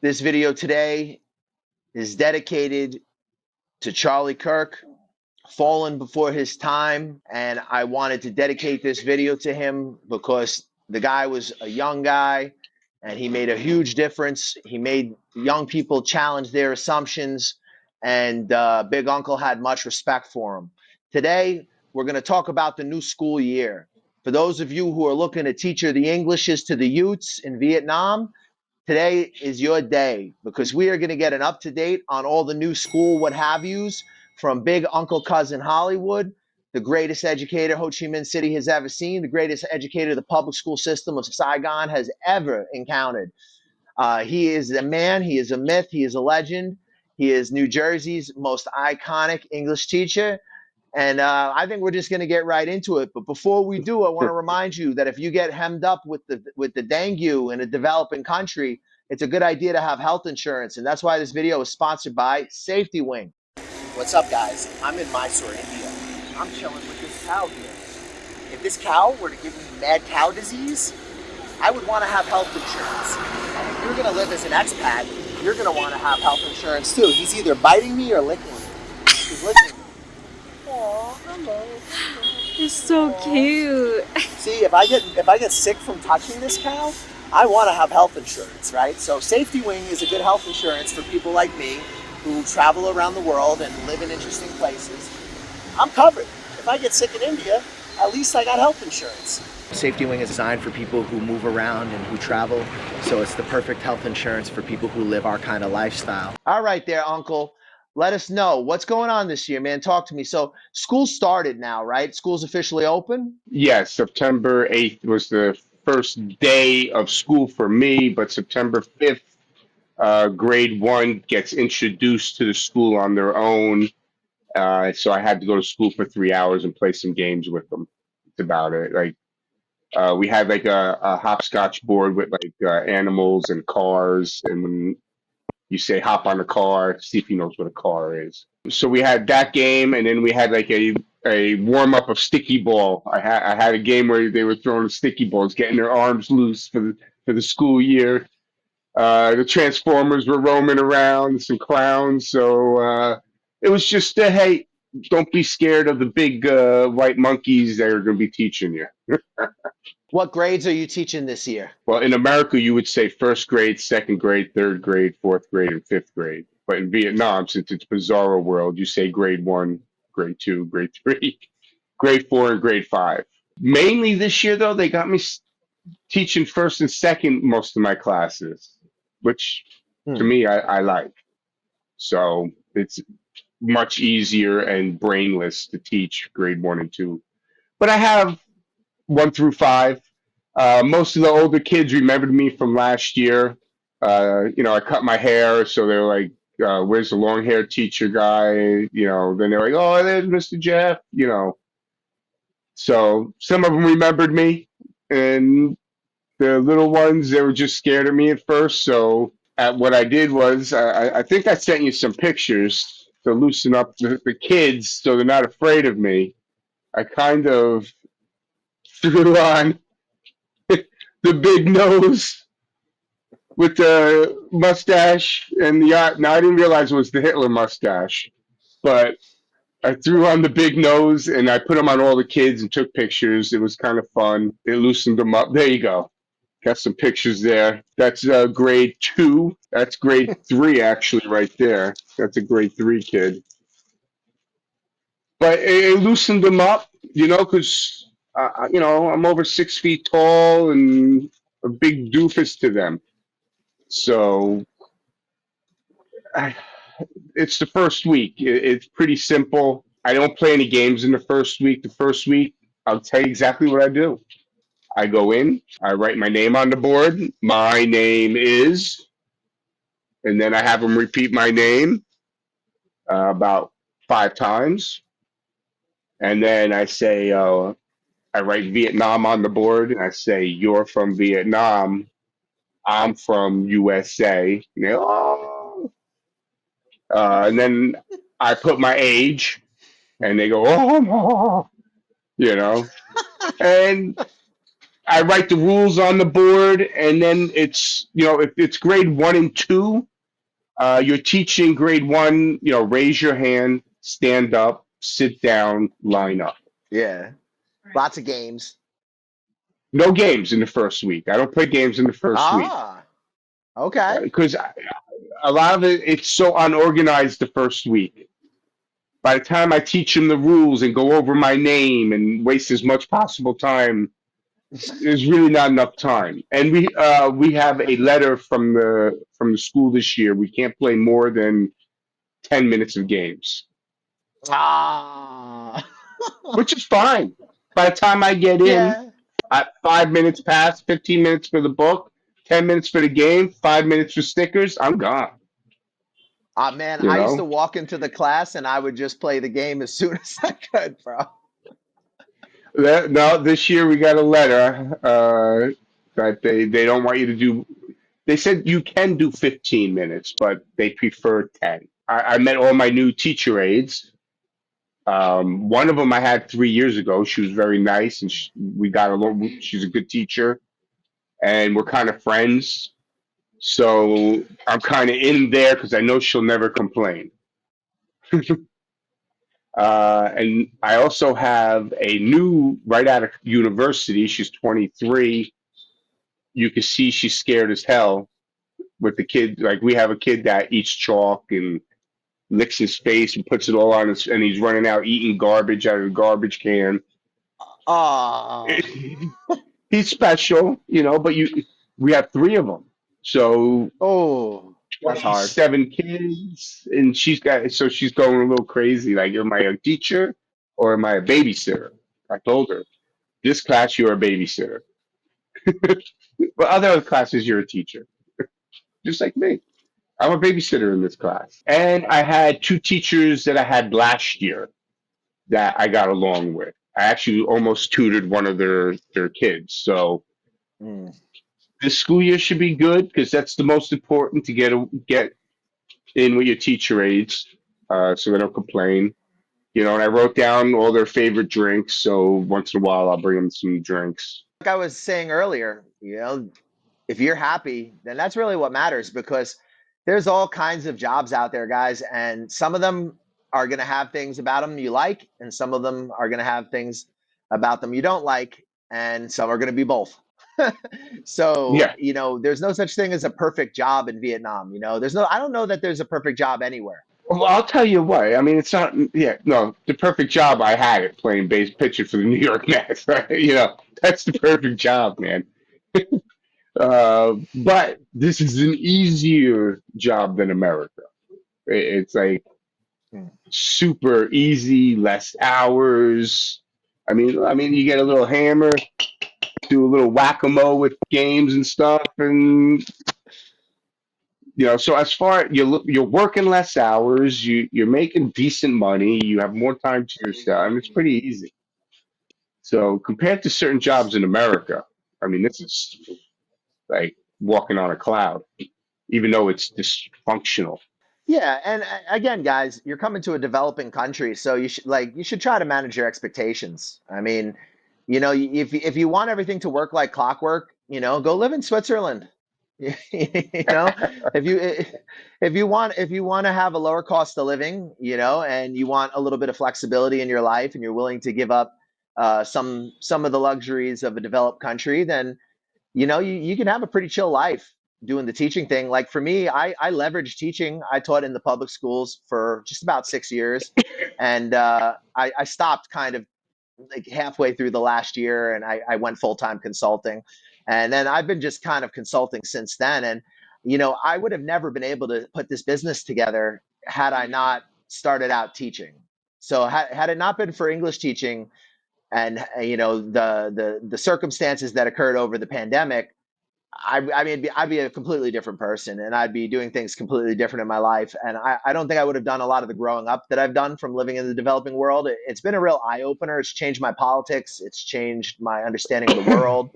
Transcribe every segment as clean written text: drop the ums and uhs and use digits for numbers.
This video today is dedicated to Charlie Kirk, fallen before his time, and I wanted to dedicate this video to him because the guy was a young guy and he made a huge difference. He made young people challenge their assumptions, and Big Uncle had much respect for him. Today, we're going to talk about the new school year. For those of you who are looking to teach the Englishes to the youths in Vietnam, today is your day because we are going to get an up-to-date on all the new school what have yous from Big Uncle Cousin Hollywood, the greatest educator Ho Chi Minh City has ever seen, the greatest educator the public school system of Saigon has ever encountered. He is a man, he is a myth, he is a legend. He is New Jersey's most iconic English teacher. And I think we're just going to get right into it. But before we do, I want to remind you that if you get hemmed up with the dengue in a developing country, it's a good idea to have health insurance. And that's why this video is sponsored by Safety Wing. What's up, guys? I'm in Mysore, India. I'm chilling with this cow here. If this cow were to give me mad cow disease, I would want to have health insurance. And if you're going to live as an expat, you're going to want to have health insurance too. He's either biting me or licking me. He's licking me. Aw, hello. It's so cute. See, if I get sick from touching this cow, I want to have health insurance, right? So Safety Wing is a good health insurance for people like me who travel around the world and live in interesting places. I'm covered. If I get sick in India, at least I got health insurance. Safety Wing is designed for people who move around and who travel, so it's the perfect health insurance for people who live our kind of lifestyle. All right there, Uncle. Let us know what's going on this year, man. Talk to me. So school started now, right? School's officially open? Yes, September 8th was the first day of school for me, but September 5th, grade one gets introduced to the school on their own. So I had to go to school for 3 hours and play some games with them. That's about it. We had like a hopscotch board with animals and cars, and when you say hop on the car, see if he knows what a car is. So we had that game, and then we had like a warm up of sticky ball. I had a game where they were throwing sticky balls, getting their arms loose for the school year. The Transformers were roaming around, some clowns. So it was just hey, don't be scared of the big white monkeys that are going to be teaching you. What grades are you teaching this year? Well, in America, you would say first grade, second grade, third grade, fourth grade, and fifth grade. But in Vietnam, since it's bizarro world, you say grade one, grade two, grade three, grade four, and grade five. Mainly this year, though, they got me teaching first and second most of my classes, which to me, I like. So it's much easier and brainless to teach grade one and two. But I have 1 through 5. Most of the older kids remembered me from last year. I cut my hair, so they're like, "Where's the long hair teacher guy?" Then they're like, "Oh, there's Mr. Jeff." So some of them remembered me, and the little ones, they were just scared of me at first. So what I did was, I think I sent you some pictures to loosen up the kids so they're not afraid of me. I kind of threw on the big nose with the mustache and the eye. Now I didn't realize it was the Hitler mustache, but I threw on the big nose and I put them on all the kids and took pictures. It was kind of fun. It loosened them up. There you go. Got some pictures there. That's grade 2. That's grade 3 actually right there. That's a grade 3 kid. But it loosened them up, because I'm over 6 feet tall and a big doofus to them. So it's the first week. It's pretty simple. I don't play any games in the first week. The first week, I'll tell you exactly what I do. I go in, I write my name on the board. My name is, and then I have them repeat my name about 5 times. And then I say, I write Vietnam on the board, and I say, "You're from Vietnam. I'm from USA." And they, "Oh." And then I put my age, and they go, "Oh, no," you know. And I write the rules on the board, and then it's, if it's grade 1 and 2, you're teaching grade 1. Raise your hand, stand up, sit down, line up. Yeah. Lots of games. No games in the first week. I don't play games in the first week Ah, okay. because a lot of it's so unorganized the first week. By the time I teach them the rules and go over my name and waste as much possible time, there's really not enough time. And we have a letter from the school this year. We can't play more than 10 minutes of games, Ah. which is fine. By the time I get in, Yeah. 5 minutes pass, 15 minutes for the book, 10 minutes for the game, 5 minutes for stickers. I'm gone. Man, You I used to know. walk into the class and I would just play the game as soon as I could, bro. No, this year we got a letter that they don't want you to do. They said you can do 15 minutes, but they prefer 10. I met all my new teacher aides. One of them I had 3 years ago. She was very nice, and we got along. She's a good teacher, and we're kind of friends. So I'm kind of in there because I know she'll never complain. And I also have a new, right out of university. She's 23. You can see she's scared as hell with the kid. Like, we have a kid that eats chalk and licks his face and puts it all on his, and he's running out eating garbage out of the garbage can. Ah. He's special, but we have three of them. So Oh, that's hard. 27 kids, and she's going a little crazy. Like, am I a teacher or am I a babysitter? I told her, this class you're a babysitter, but other classes you're a teacher, just like me. I'm a babysitter in this class. And I had two teachers that I had last year that I got along with. I actually almost tutored one of their kids. So Mm. this school year should be good because that's the most important, to get in with your teacher aides, so they don't complain. And I wrote down all their favorite drinks. So once in a while, I'll bring them some drinks. Like I was saying earlier, if you're happy, then that's really what matters because there's all kinds of jobs out there, guys, and some of them are going to have things about them you like, and some of them are going to have things about them you don't like, and some are going to be both. So, Yeah. there's no such thing as a perfect job in Vietnam. I don't know that there's a perfect job anywhere. Well, I'll tell you what. I mean, it's not. Yeah, no, the perfect job I had it playing base pitcher for the New York Mets. That's the perfect job, man. But this is an easier job than America. It's like Hmm. super easy, less hours. I mean, you get a little hammer, do a little whack-a-mole with games and stuff, and so as far you're working less hours, you're making decent money, you have more time to yourself. I mean, it's pretty easy. So compared to certain jobs in America, I mean, this is like walking on a cloud, even though it's dysfunctional. Yeah, and again, guys, you're coming to a developing country, so you should try to manage your expectations. I mean, if you want everything to work like clockwork, go live in Switzerland. You know, if you if you want to have a lower cost of living, and you want a little bit of flexibility in your life, and you're willing to give up some of the luxuries of a developed country, then you can have a pretty chill life doing the teaching thing. Like for me, I leveraged teaching. I taught in the public schools for just about 6 years, and I stopped kind of like halfway through the last year, and I went full time consulting, and then I've been just kind of consulting since then. And I would have never been able to put this business together had I not started out teaching. So had it not been for English teaching and the circumstances that occurred over the pandemic, I mean, I'd be a completely different person, and I'd be doing things completely different in my life. And I don't think I would have done a lot of the growing up that I've done from living in the developing world. It's been a real eye opener. It's changed my politics. It's changed my understanding of the world.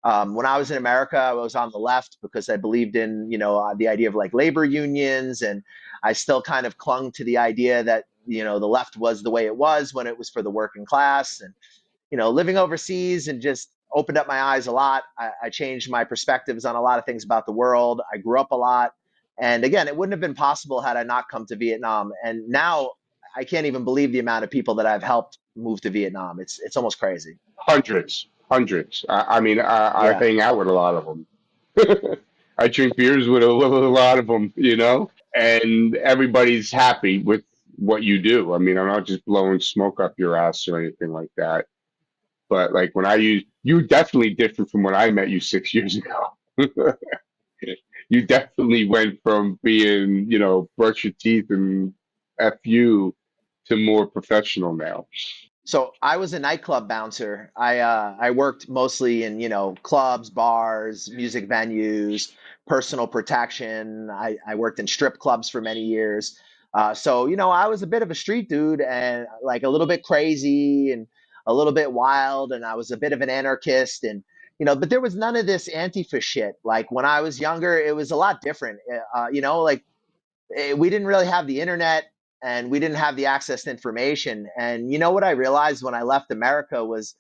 When I was in America, I was on the left because I believed in, the idea of like labor unions, and I still kind of clung to the idea that, the left was the way it was when it was for the working class. And living overseas and just opened up my eyes a lot. I changed my perspectives on a lot of things about the world. I grew up a lot. And again, it wouldn't have been possible had I not come to Vietnam. And now I can't even believe the amount of people that I've helped move to Vietnam. It's almost crazy. Hundreds, hundreds. I mean, I Yeah. hang out with a lot of them. I drink beers with a lot of them, you know, and everybody's happy with what you do. I mean, I'm not just blowing smoke up your ass or anything like that. But like when I use, you're definitely different from when I met you 6 years ago. You definitely went from being, you know, brush your teeth and F you to more professional now. So I was a nightclub bouncer. I worked mostly in, clubs, bars, music venues, personal protection. I worked in strip clubs for many years. So I was a bit of a street dude and like a little bit crazy and a little bit wild, and I was a bit of an anarchist, and but there was none of this Antifa shit. Like when I was younger, it was a lot different. Like we didn't really have the internet, and we didn't have the access to information. And what I realized when I left America was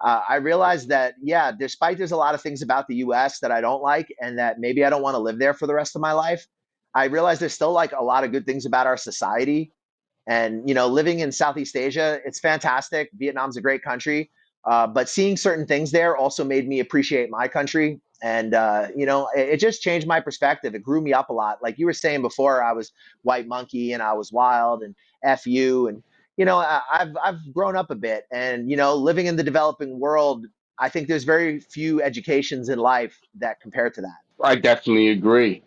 I realized that, yeah, despite there's a lot of things about the US that I don't like and that maybe I don't want to live there for the rest of my life, I realized there's still like a lot of good things about our society. And living in Southeast Asia, it's fantastic. Vietnam's a great country, but seeing certain things there also made me appreciate my country. And it just changed my perspective. It grew me up a lot. Like you were saying before, I was white monkey and I was wild and f you. And I've grown up a bit. And living in the developing world, I think there's very few educations in life that compare to that. I definitely agree.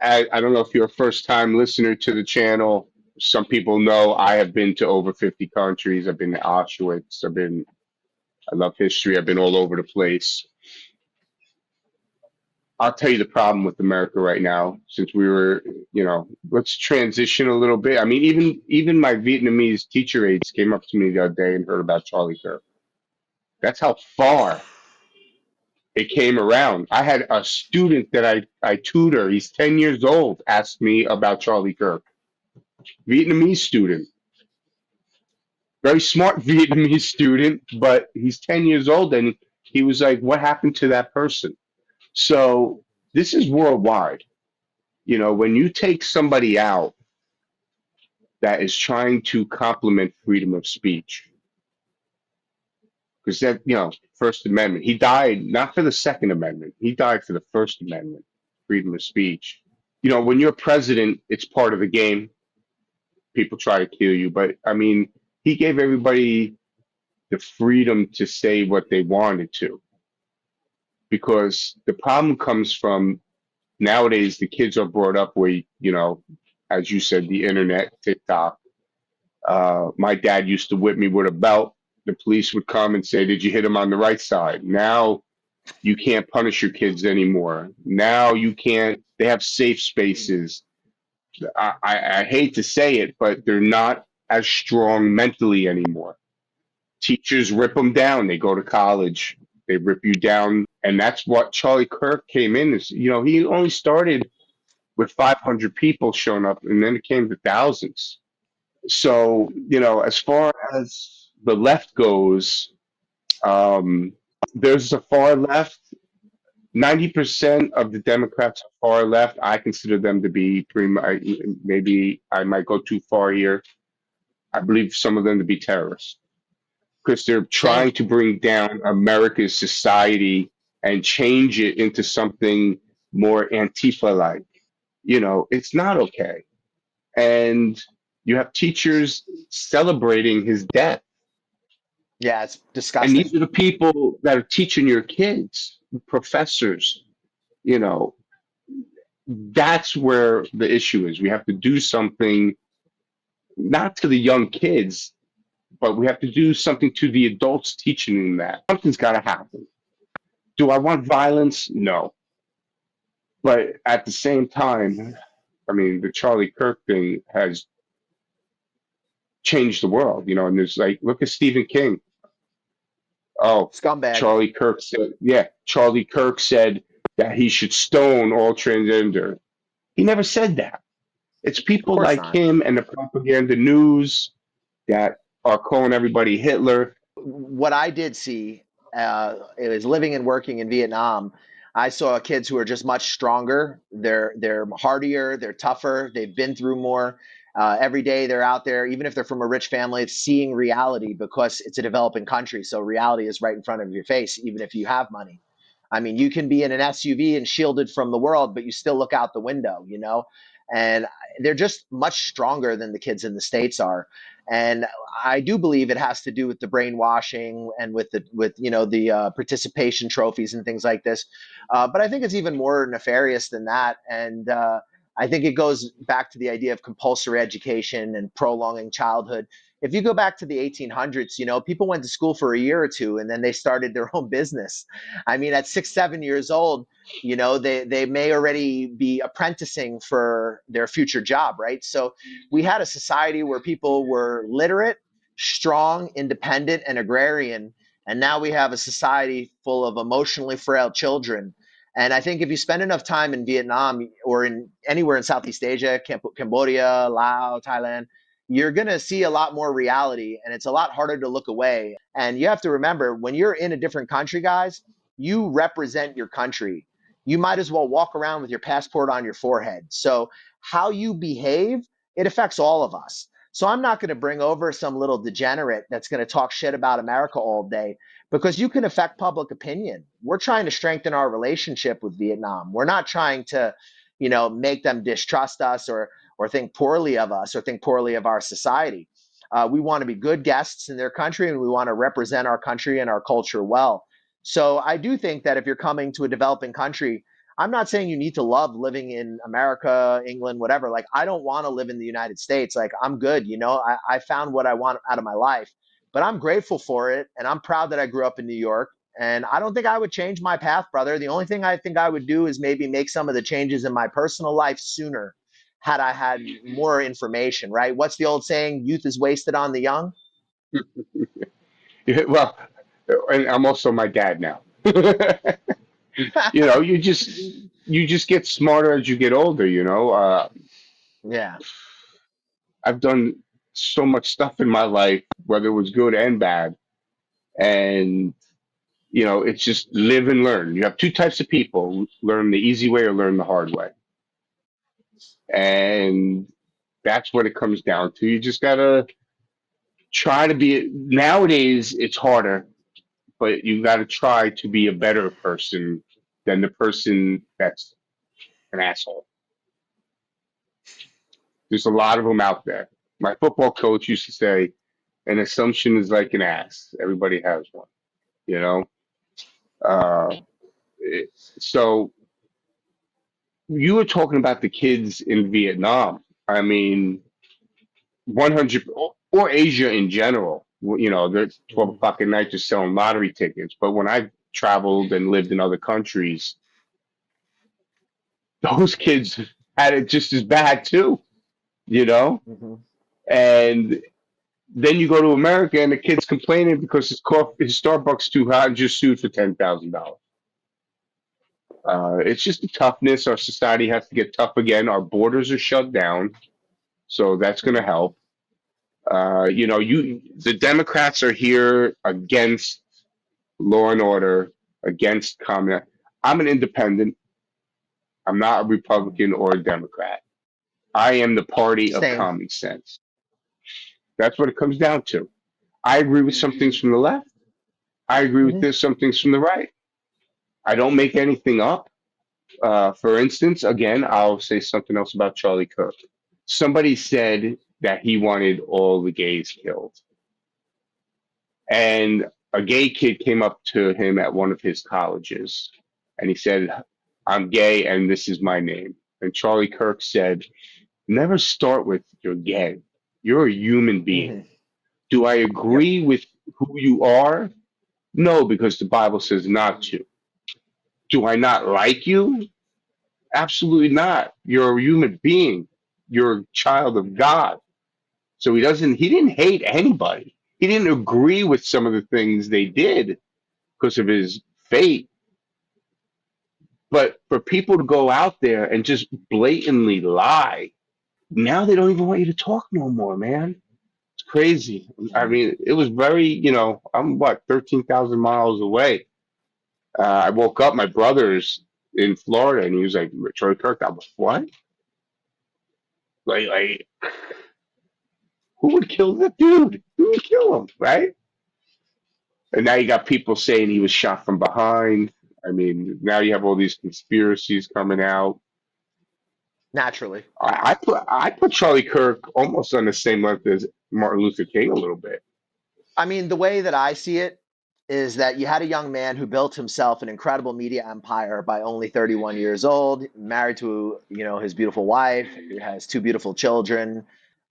I don't know if you're a first time listener to the channel. Some people know I have been to over 50 countries. I've been to Auschwitz. I love history. I've been all over the place. I'll tell you the problem with America right now, since we were, let's transition a little bit. I mean, even my Vietnamese teacher aides came up to me the other day and heard about Charlie Kirk. That's how far it came around. I had a student that I tutor, he's 10 years old, asked me about Charlie Kirk. Vietnamese student, very smart Vietnamese student, but he's 10 years old and he was like, what happened to that person? So this is worldwide. When you take somebody out that is trying to complement freedom of speech, because that, First Amendment, he died not for the Second Amendment, he died for the First Amendment, freedom of speech. When you're president, it's part of the game. People try to kill you, but I mean, he gave everybody the freedom to say what they wanted to. Because the problem comes from nowadays, the kids are brought up where, as you said, the internet, TikTok. My dad used to whip me with a belt. The police would come and say, "Did you hit him on the right side?" Now you can't punish your kids anymore. Now you can't, they have safe spaces. I hate to say it, but they're not as strong mentally anymore. Teachers rip them down. They go to college, they rip you down. And that's what Charlie Kirk came in. He only started with 500 people showing up, and then it came to thousands. So, as far as the left goes, um, there's a far left. 90% of the Democrats are far left. I consider them to be pretty much, maybe I might go too far here. I believe some of them to be terrorists because they're Same. trying to bring down America's society and change it into something more Antifa-like. It's not okay. And you have teachers celebrating his death. Yeah, it's And disgusting. these are the people that are teaching your kids, professors. You know, that's where the issue is. We have to do something, not to the young kids, but we have to do something to the adults teaching them that. Something's got to happen. Do I want violence? No. But at the same time, I mean, the Charlie Kirk thing has changed the world, and there's like, look at Stephen King. Oh, Scumbag. Charlie Kirk said, yeah, Charlie Kirk said that he should stone all transgender. He never said that. It's Of people course like not. him and the propaganda news that are calling everybody Hitler. What I did see it was living and working in Vietnam. I saw kids who are just much stronger. They're hardier. They're tougher. They've been through more. Every day they're out there, even if they're from a rich family, it's seeing reality because it's a developing country. So reality is right in front of your face, even if you have money. I mean, you can be in an SUV and shielded from the world, but you still look out the window, you know? And they're just much stronger than the kids in the States are. And I do believe it has to do with the brainwashing and with the participation trophies and things like this. But I think it's even more nefarious than that. And I think it goes back to the idea of compulsory education and prolonging childhood. If you go back to the 1800s, people went to school for a year or two and then they started their own business. I mean, at 6, 7 years old, they may already be apprenticing for their future job, right? So we had a society where people were literate, strong, independent, and agrarian. And now we have a society full of emotionally frail children. And I think if you spend enough time in Vietnam or in anywhere in Southeast Asia, Cambodia, Laos, Thailand, you're going to see a lot more reality and it's a lot harder to look away. And you have to remember when you're in a different country, guys, you represent your country. You might as well walk around with your passport on your forehead. So, how you behave, it affects all of us. So, I'm not going to bring over some little degenerate that's going to talk shit about America all day because you can affect public opinion. We're trying to strengthen our relationship with Vietnam. We're not trying to, make them distrust us or think poorly of us or think poorly of our society. We want to be good guests in their country and we want to represent our country and our culture well. So I do think that if you're coming to a developing country, I'm not saying you need to love living in America, England, whatever. Like, I don't want to live in the United States. Like, I'm good. I found what I want out of my life, but I'm grateful for it. And I'm proud that I grew up in New York. And I don't think I would change my path, brother. The only thing I think I would do is maybe make some of the changes in my personal life sooner had I had more information, right? What's the old saying? Youth is wasted on the young. Yeah, well, and I'm also my dad now. You just get smarter as you get older. Yeah. I've done so much stuff in my life, whether it was good and bad, and it's just live and learn. You have two types of people: learn the easy way or learn the hard way, and that's what it comes down to. You just gotta try to be. Nowadays, it's harder, but you got to try to be a better person than the person that's an asshole. There's a lot of them out there. My football coach used to say, an assumption is like an ass. Everybody has one, you know? Uh, it- so you were talking about the kids in Vietnam. I mean, 100, or Asia in general. They're 12 Mhm. o'clock at night just selling lottery tickets. But when I traveled and lived in other countries, those kids had it just as bad too, you know? Mhm. And then you go to America and the kid's complaining because his Starbucks too hot and just sued for $10,000. It's just the toughness. Our society has to get tough again. Our borders are shut down, so that's going to Mhm. help. The Democrats are here against law and order, against communist. I'm an independent. I'm not a Mhm. Republican or a Democrat. I am the party of Same. common sense. That's what it comes down to. I agree with some things from the left. I agree with Mhm. this, some things from the right. I don't make anything up. For instance, again, I'll say something else about Charlie Kirk. Somebody said that he wanted all the gays killed. And a gay kid came up to him at one of his colleges and he said, I'm gay and this is my name. And Charlie Kirk said, never start with you're gay. You're a human being. Mhm. Do I Yep. agree with who you are? No, because the Bible says not to. Do I not like you? Absolutely not. You're a human being. You're a child of God. So he didn't hate anybody. He didn't agree with some of the things they did because of his faith. But for people to go out there and just blatantly lie, now they don't even want you to talk no more, man. crazy. I mean, it was very, I'm what, 13,000 miles away. I woke up, my brother's in Florida, and he was like, Charlie Kirk. I was, what? Like, who would kill that dude? Who would kill him, right? And now you got people saying he was shot from behind. I mean, now you have all these conspiracies coming out. Naturally. I put Charlie Kirk almost on the same level as Martin Luther King a little bit. I mean, the way that I see it is that you had a young man who built himself an incredible media empire by only 31 years old, married to, his beautiful wife, who has two beautiful children.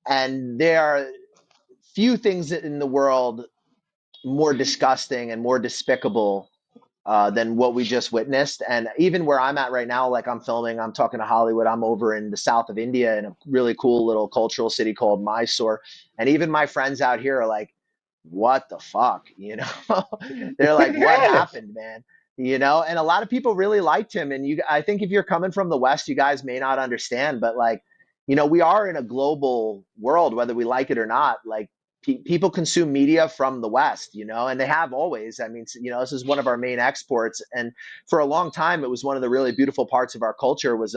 And there are few things in the world more disgusting and more despicable than what we just witnessed. And even where I'm at right now, like I'm filming, I'm talking to Hollywood, I'm over in the south of India in a really cool little cultural city called Mysore. And even my friends out here are like, what the fuck? They're like, what Yes. happened, man? And a lot of people really liked him. And I think if you're coming from the West, you guys may not understand, but like, we are in a global world, whether we like it or not. Like, people consume media from the West, and they have always. I mean, this is one of our main exports, and for a long time, it was one of the really beautiful parts of our culture was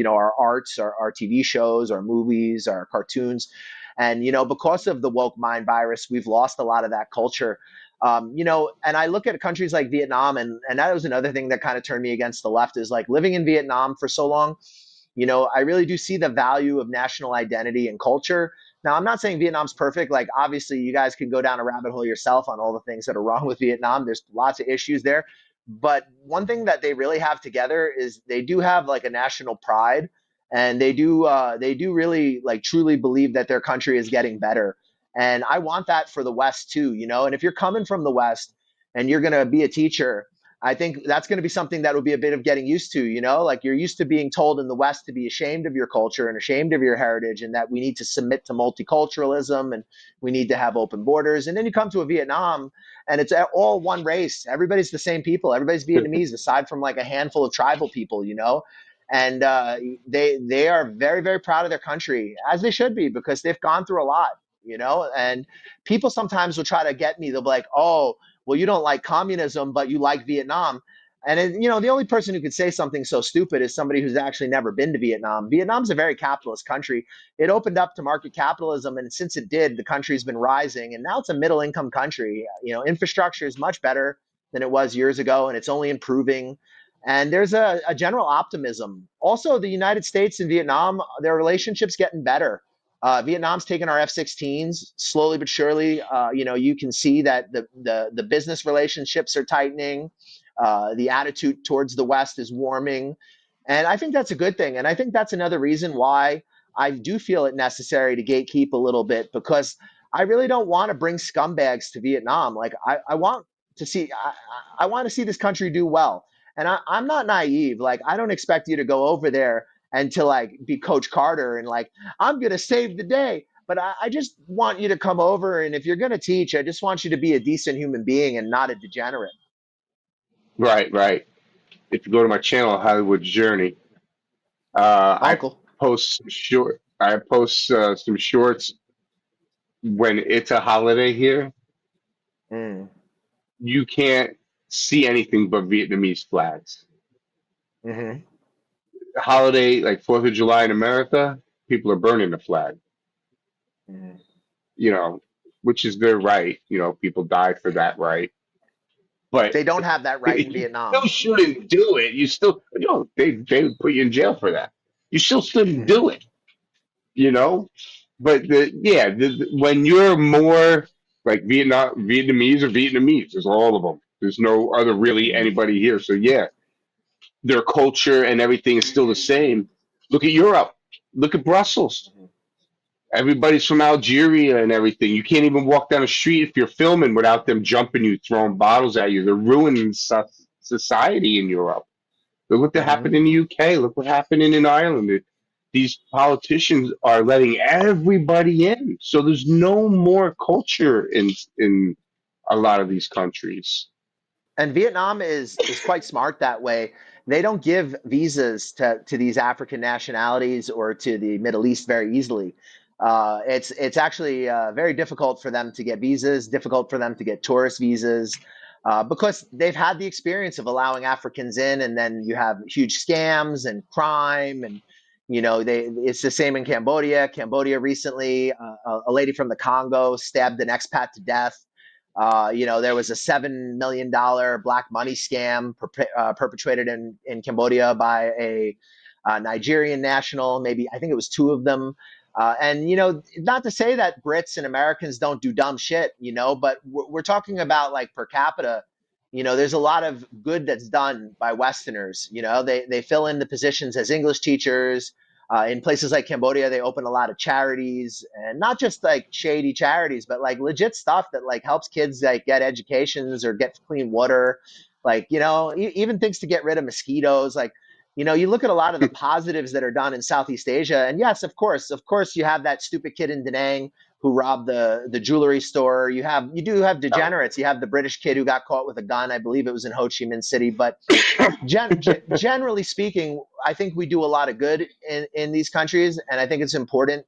our arts, our TV shows, our movies, our cartoons, and because of the woke mind virus, we've lost a lot of that culture. And I look at countries like Vietnam, and that was another thing that kind of turned me against the left is like living in Vietnam for so long. I really do see the value of national identity and culture. Now, I'm not saying Vietnam's perfect. Like, obviously, you guys can go down a rabbit hole yourself on all the things that are wrong with Vietnam. There's lots of issues there. But one thing that they really have together is they do have like a national pride, and they do really like truly believe that their country is getting better. And I want that for the West too. And if you're coming from the West and you're going to be a teacher, I think that's going to be something that will be a bit of getting used to, like you're used to being told in the West to be ashamed of your culture and ashamed of your heritage, and that we need to submit to multiculturalism and we need to have open borders. And then you come to a Vietnam and it's all one race. Everybody's the same people. Everybody's Vietnamese, aside from like a handful of tribal people. And they are very, very proud of their country, as they should be, because they've gone through a lot. And people sometimes will try to get me. They'll be like, oh, well, you don't like communism, but you like Vietnam. And the only person who could say something so stupid is somebody who's actually never been to Vietnam. Vietnam's a very capitalist country. It opened up to market capitalism, and since it did, the country's been rising, and now it's a middle income country. Infrastructure is much better than it was years ago, and it's only improving. And there's a general optimism. Also, the United States and Vietnam, their relationship's getting better. Vietnam's taken our F-16s slowly but surely. You can see that the business relationships are tightening. The attitude towards the West is warming, and I think that's a good thing. And I think that's another reason why I do feel it necessary to gatekeep a little bit, because I really don't want to bring scumbags to Vietnam. Like I want to see I want to see this country do well. And I'm not naive. Like, I don't expect you to go over there and to like be Coach Carter and like, I'm going to save the day. But I just want you to come over. And if you're going to teach, I just want you to be a decent human being and not a degenerate. Right, right. If you go to my channel, Hollywood Journey, I Uncle. I post some shorts when it's a holiday here. Mm, You can't see anything but Vietnamese flags. hmm Holiday like Fourth of July in America, people are burning the flag. hmm You know, which is their right. People die for that right. But They don't have that right in you still Vietnam. shouldn't do it. You still, they would put you in jail for that. You still shouldn't hmm do it. You know, but when you're more like Vietnamese or Vietnamese, there's all of them. There's no other really hmm anybody here. So yeah, their culture and everything is still the same. Look at Europe. Look at Brussels. Everybody's from Algeria and everything. You can't even walk down the street if you're filming without them jumping you, throwing bottles at you. They're ruining society in Europe. Look what hmm happened in the UK. Look what happened in Ireland. These politicians are letting everybody in, so there's no more culture in a lot of these countries. And Vietnam is quite smart that way. They don't give visas to these African nationalities or to the Middle East very easily. It's actually very difficult for them to get visas, difficult for them to get tourist visas, because they've had the experience of allowing Africans in, and then you have huge scams and crime, and it's the same in Cambodia. Cambodia recently, a lady from the Congo stabbed an expat to death. There was a $7 million black money scam perpetrated in Cambodia by a Nigerian national. Maybe I think it was two of them. And not to say that Brits and Americans don't do dumb shit, but we're talking about like per capita. There's a lot of good that's done by Westerners. They fill in the positions as English teachers. In places like Cambodia, they open a lot of charities, and not just like shady charities, but like legit stuff that like helps kids like get educations or get clean water. Like, even things to get rid of mosquitoes. Like, you look at a lot of the positives that are done in Southeast Asia, and yes, of course, you have that stupid kid in Da Nang who robbed the jewelry store. You do have degenerates. You have the British kid who got caught with a gun. I believe it was in Ho Chi Minh City. But generally speaking, I think we do a lot of good in these countries, and I think it's important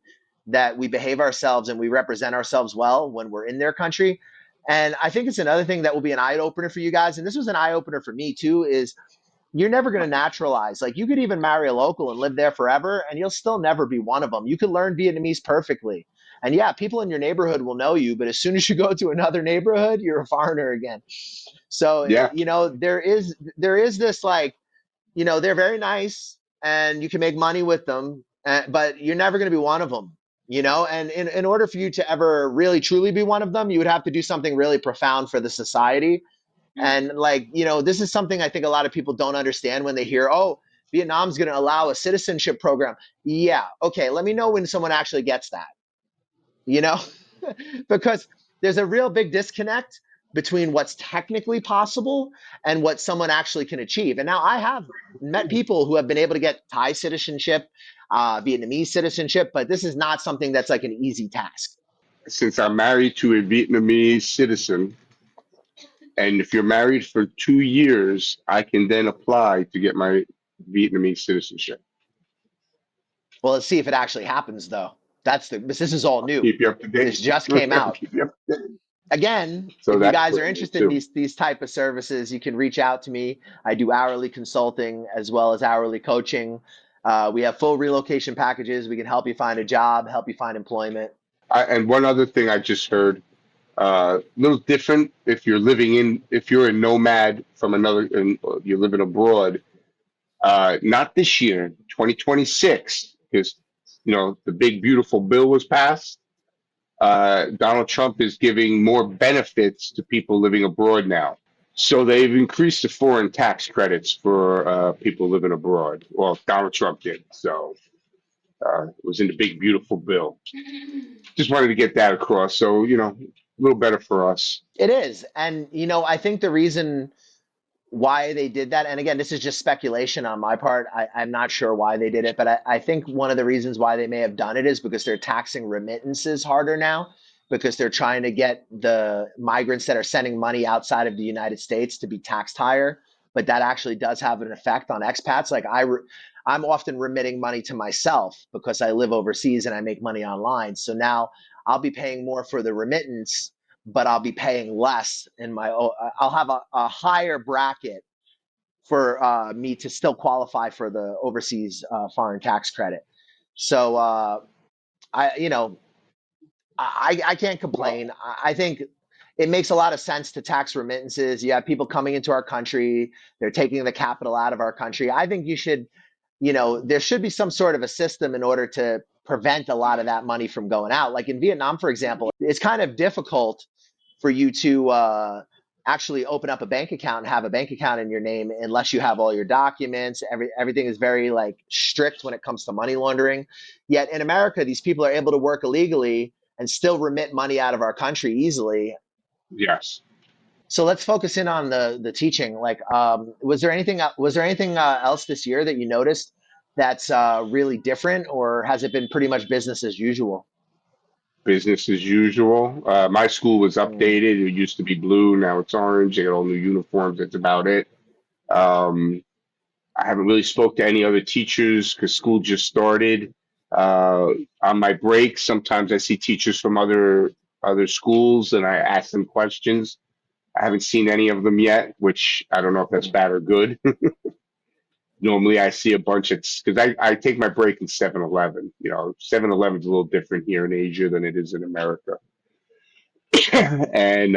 that we behave ourselves and we represent ourselves well when we're in their country. And I think it's another thing that will be an eye opener for you guys. And this was an eye opener for me too. Is you're never going to naturalize. Like, you could even marry a local and live there forever, and you'll still never be one of them. You could learn Vietnamese perfectly. And yeah, people in your neighborhood will know you, but as soon as you go to another neighborhood, you're a foreigner again. So, Yeah. there is this like, they're very nice and you can make money with them, but you're never going to be one of them. And in order for you to ever really truly be one of them, you would have to do something really profound for the society. And like, this is something I think a lot of people don't understand when they hear, oh, Vietnam's going to allow a citizenship program. Yeah, okay, let me know when someone actually gets that, you know, because there's a real big disconnect between what's technically possible and what someone actually can achieve. And now I have met people who have been able to get Thai citizenship, Vietnamese citizenship, but this is not something that's like an easy task. Since I'm married to a Vietnamese citizen, and if you're married for 2 years, I can then apply to get my Vietnamese citizenship. Well, let's see if it actually happens, though. This is all new. Keep you up to This date. just came out. Keep you up to date. Again, So if you that's guys are brand new interested in too. these type of services, you can reach out to me. I do hourly consulting as well as hourly coaching. We have full relocation packages. We can help you find a job, help you find employment. And one other thing I just heard, a little different if you're a nomad from and you're living abroad. Not this year, 2026, because the big beautiful bill was passed. Donald Trump is giving more benefits to people living abroad now. So they've increased the foreign tax credits for people living abroad. Well, Donald Trump did. So it was in the big beautiful bill. Just wanted to get that across. So, a little better for us. It is. And, I think the reason why they did that, and again, this is just speculation on my part. I'm not sure why they did it, but I think one of the reasons why they may have done it is because they're taxing remittances harder now, because they're trying to get the migrants that are sending money outside of the United States to be taxed higher. But that actually does have an effect on expats. Like I'm often remitting money to myself because I live overseas and I make money online. So now I'll be paying more for the remittance, but I'll be paying less I'll have a higher bracket for me to still qualify for the overseas foreign tax credit. So I, you know, I can't complain. I think it makes a lot of sense to tax remittances. You have people coming into our country, they're taking the capital out of our country. I think there should be some sort of a system in order to prevent a lot of that money from going out. Like in Vietnam, for example, it's kind of difficult for you to actually open up a bank account and have a bank account in your name unless you have all your documents. Everything is very like strict when it comes to money laundering. Yet in America, these people are able to work illegally and still remit money out of our country easily. Yes. So let's focus in on the teaching. Like, was there anything else this year that you noticed that's really different, or has it been pretty much business as usual? Business as usual. My school was Mm. updated. It used to be blue. Now it's orange. They got all new uniforms. That's about it. Um, I haven't really spoke to any other teachers because school just started. Uh, on my breaks, sometimes I see teachers from other schools, and I ask them questions. I haven't seen any of them yet, which I don't know if that's Mhm. bad or good. Normally, I see a bunch of because I take my break in 7-Eleven. 7-Eleven's a little different here in Asia than it is in America. And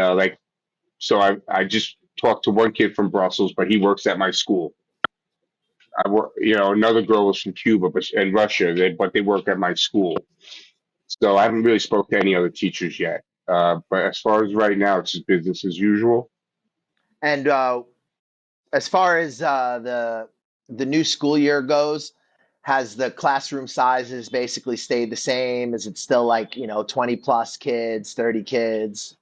so I just talked to one kid from Brussels, but he works at my school. I work, another girl was from Cuba, and Russia, but they work at my school. So I haven't really spoke to any other teachers yet. But as far as right now, it's just business as usual. And as far as the new school year goes, has the classroom sizes basically stayed the same? Is it still like 20 plus kids, 30 kids?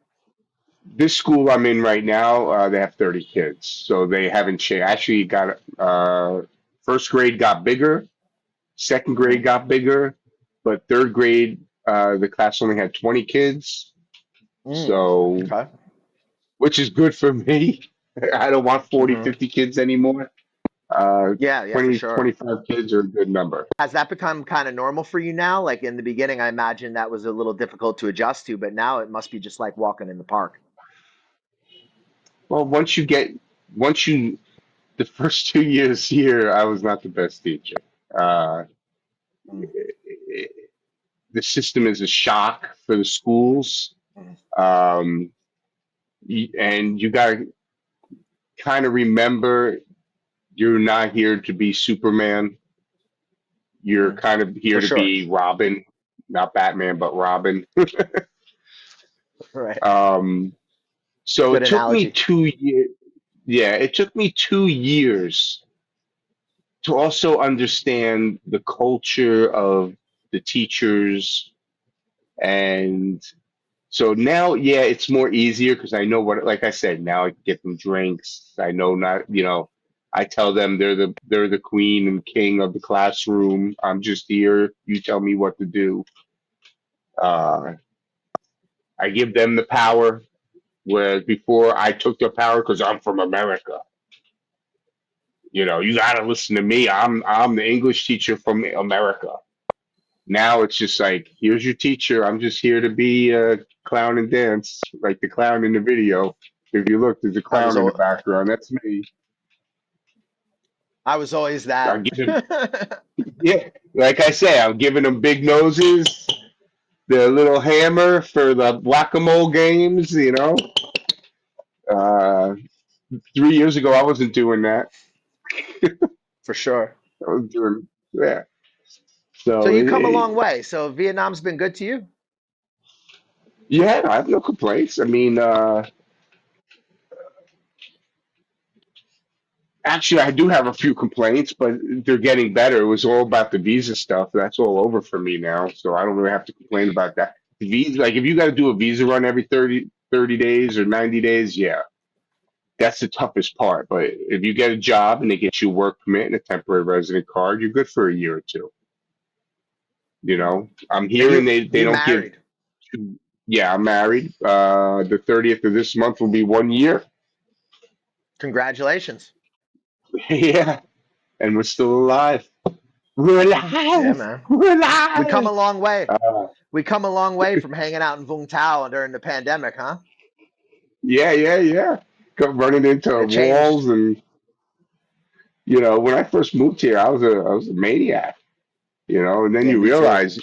This school I'm in right now, they have 30 kids, so they haven't changed. Actually, got first grade got bigger, second Hmm. grade got bigger, but third grade, the class only had 20 kids. So, Okay. which is good for me. I don't want 40, Hmm. 50 kids anymore. Yeah, yeah, for 20, sure. 25 kids are a good number. Has that become kind of normal for you now? Like in the beginning, I imagine that was a little difficult to adjust to, but now it must be just like walking in the park. Well, once you, the first 2 years here, I was not the best teacher. Uh, Mm, the system is a shock for the schools. mm, Um, and you got to kind of remember you're not here to be Superman. You're mm. kind of here For to sure. be Robin, not Batman, but Robin. Right. Um, so Good it took me analogy. 2 years. Yeah, it took me 2 years to also understand the culture of the teachers. And so now, yeah, it's more easier because I know what, like I said, now I can get them drinks. I know not, I tell them they're the queen and king of the classroom. I'm just here. You tell me what to do. Uh, I give them the power, whereas before I took the power because I'm from America. You got to listen to me. I'm the English teacher from America. Now it's just like, here's your teacher. I'm just here to be a clown and dance like the clown in the video. If you look, there's a I was clown in the al- background. That's me. I was always I'm that. giving, yeah, like I say, I'm giving them big noses, the little hammer for the whack-a-mole games. Uh, 3 years ago, I wasn't doing that. For sure. I was doing, yeah. So So, you come a long way. So Vietnam's been good to you? yeah, I have no complaints. I mean, actually, I do have a few complaints, but they're getting better. It was all about the visa stuff. That's all over for me now, so I don't really have to complain about that. The visa, like if you got to do a visa run every 30 days or 90 days, yeah, that's the toughest part. But if you get a job and they get you a work permit and a temporary resident card, you're good for a year or two. Mm. I'm And hearing you they you don't give. married. Yeah, I'm married. The 30th of this month will be 1 year. Congratulations. Yeah, and we're still alive. We're Yeah, alive. man. We're We come a alive. long way. Uh, We come a long way from hanging out in Vung Tau during the pandemic, huh? yeah, yeah, yeah. Kept running into It changed. walls, and when I first moved here, I was a maniac. And then Yeah, you me too. realize,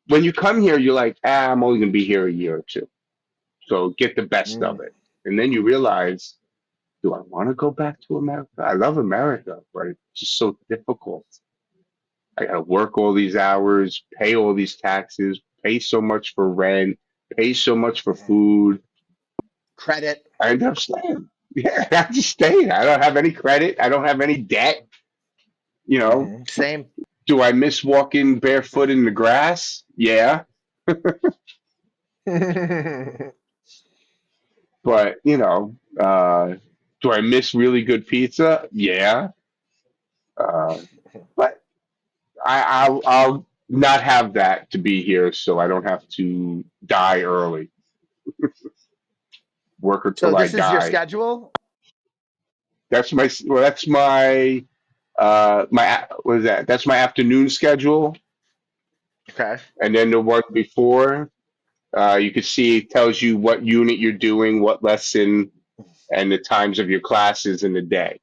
when you come here, you're like, I'm only gonna be here a year or two, so get the best of Mm, it. And then you realize, do I want to go back to America? I love America, but it's just so difficult. I gotta work all these hours, pay all these taxes, pay so much for rent, pay so much for mhm. food. Credit. I end up staying. Yeah, I just stayed. I don't have any credit. I don't have any debt. You know, Same. do I miss walking barefoot in the grass? Yeah, but do I miss really good pizza? Yeah, uh, but I'll not have that to be here, so I don't have to die early. Work So until I this is your die. schedule? That's my what is that? That's my afternoon schedule. Okay. And then the one before, you can see it tells you what unit you're doing, what lesson, and the times of your classes in the day.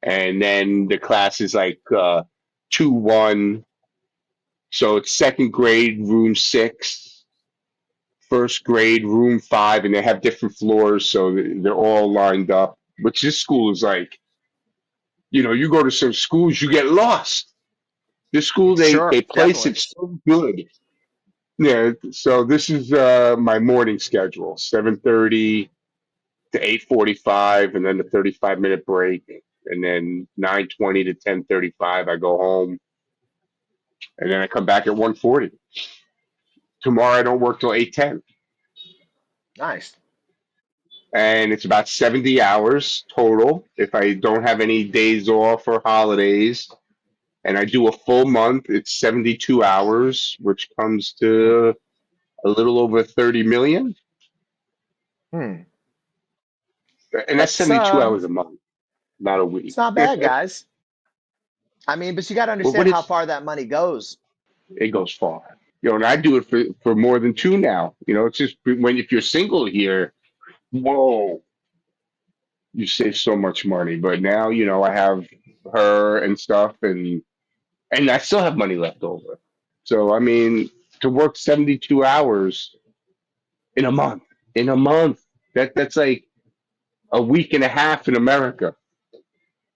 And then the class is like 2-1. So it's second grade, room 6, first grade, room 5, and they have different floors, so they're all lined up. Which this school is like, you go to some schools, you get lost. This school, they Sure, place definitely. it so good. Yeah, so this is my morning schedule, 7:30 to 8:45, and then the 35-minute break, and then 9:20 to 10:35 I go home, and then I come back at 1:40. Tomorrow I don't work till 8:10, Nice. and it's about 70 hours total if I don't have any days off or holidays, and I do a full month. It's 72 hours, which comes Hmm. to a little over 30 million, Hmm. and that's That's 72 hours a month, not a it's week. not bad, guys. I mean, but you got to Well, understand what how is far that money goes. it goes far. And I do it for more than 2 now. It's just when if you're single here, whoa, you save so much money. But now, I have her and stuff, and I still have money left over. So I mean, to work 72 hours in a month, in a month, that's like a week and a half in America,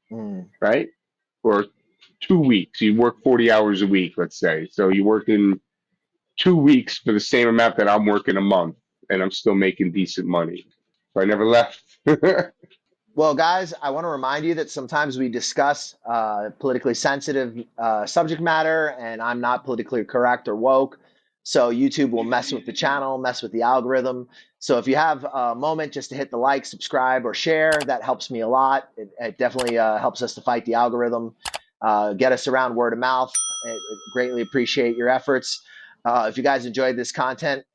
Hmm. right? Or 2 weeks. You work 40 hours a week, let's say. So you work in 2 weeks for the same amount that I'm working a month, and I'm still making decent money. So I never left. Well, guys, I want to remind you that sometimes we discuss politically sensitive subject matter, and I'm not politically correct or woke. So YouTube will mess with the channel, mess with the algorithm. So if you have a moment just to hit the like, subscribe, or share, that helps me a lot. It definitely helps us to fight the algorithm, get us around word of mouth. I greatly appreciate your efforts. If you guys enjoyed this content,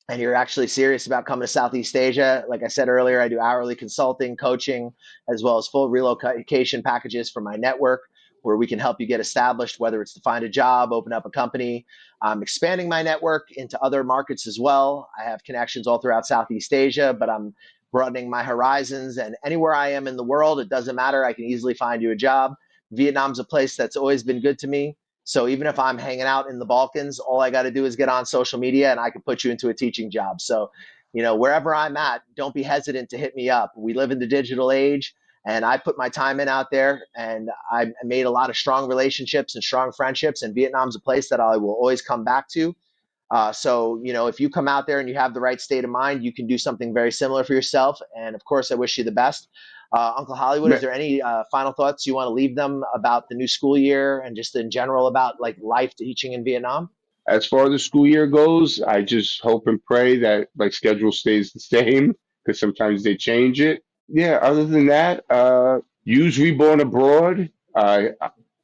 and you're actually serious about coming to Southeast Asia, like I said earlier, I do hourly consulting, coaching, as well as full relocation packages for my network where we can help you get established, whether it's to find a job, open up a company. I'm expanding my network into other markets as well. I have connections all throughout Southeast Asia, but I'm broadening my horizons. And anywhere I am in the world, it doesn't matter. I can easily find you a job. Vietnam's a place that's always been good to me. So even if I'm hanging out in the Balkans, all I got to do is get on social media and I can put you into a teaching job. So, wherever I'm at, don't be hesitant to hit me up. We live in the digital age and I put my time in out there and I made a lot of strong relationships and strong friendships. And Vietnam's a place that I will always come back to. So, if you come out there and you have the right state of mind, you can do something very similar for yourself. And of course, I wish you the best. Uncle Hollywood, is there any final thoughts you want to leave them about the new school year and just in general about like life teaching in Vietnam? As far as the school year goes, I just hope and pray that my schedule stays the same because sometimes they change it. Yeah, other than that, use Reborn Abroad.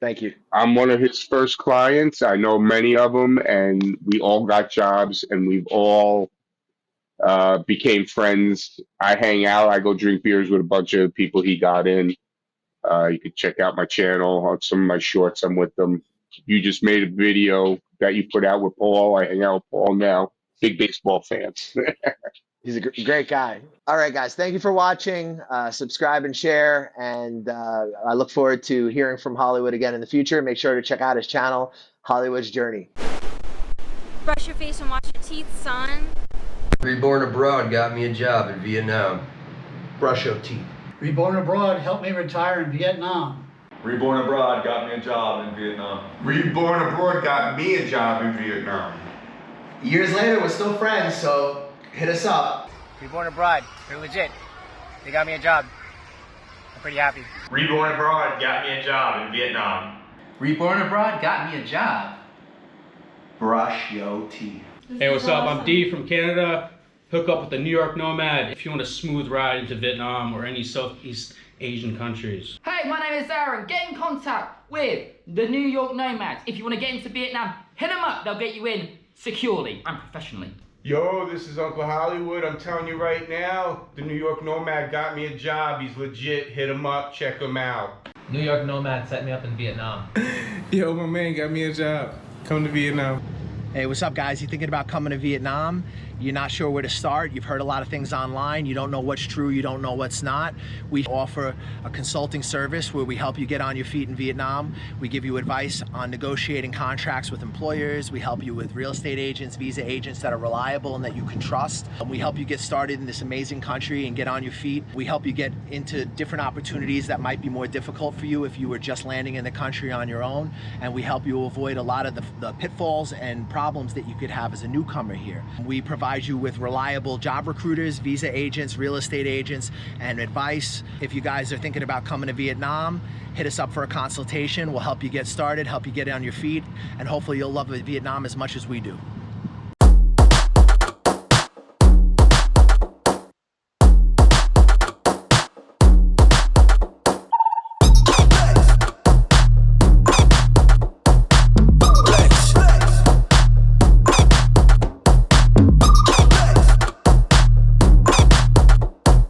Thank you. I'm one of his first clients. I know many of them, and we all got jobs, and we've all became friends. I hang out. I go drink beers with a bunch of people he got in. You can check out my channel on some of my shorts. I'm with them. You just made a video that you put out with Paul. I hang out with Paul now. Big baseball fans. He's a great guy. All right, guys. Thank you for watching. Subscribe and share. And I look forward to hearing from Hollywood again in the future. Make sure to check out his channel, Hollywood's Journey. Brush your face and wash your teeth, son. Reborn Abroad got me a job in Vietnam. Brush your teeth. Reborn Abroad helped me retire in Vietnam. Reborn Abroad got me a job in Vietnam. Reborn Abroad got me a job in Vietnam. Years later, we're still friends, so hit us up. Reborn Abroad, they're legit. They got me a job. I'm pretty happy. Reborn Abroad got me a job in Vietnam. Reborn Abroad got me a job. Brush your teeth. Hey, what's up? I'm D from Canada. Hook up with the New York Nomad if you want a smooth ride into Vietnam or any Southeast Asian countries. Hey, my name is Aaron. Get in contact with the New York Nomads. If you want to get into Vietnam, hit them up. They'll get you in securely and professionally. Yo, this is Uncle Hollywood. I'm telling you right now, the New York Nomad got me a job. He's legit. Hit him up. Check him out. New York Nomad set me up in Vietnam. Yo, my man got me a job. Come to Vietnam. Hey, what's up, guys? You thinking about coming to Vietnam? You're not sure where to start? You've heard a lot of things online. You don't know what's true. You don't know what's not. We offer a consulting service where we help you get on your feet in Vietnam. We give you advice on negotiating contracts with employers. We help you with real estate agents, visa agents that are reliable and that you can trust. We help you get started in this amazing country and get on your feet. We help you get into different opportunities that might be more difficult for you if you were just landing in the country on your own. And we help you avoid a lot of the pitfalls and problems that you could have as a newcomer here. We provide you with reliable job recruiters, visa agents, real estate agents, and advice. If you guys are thinking about coming to Vietnam, hit us up for a consultation. We'll help you get started, help you get on your feet, and hopefully you'll love Vietnam as much as we do.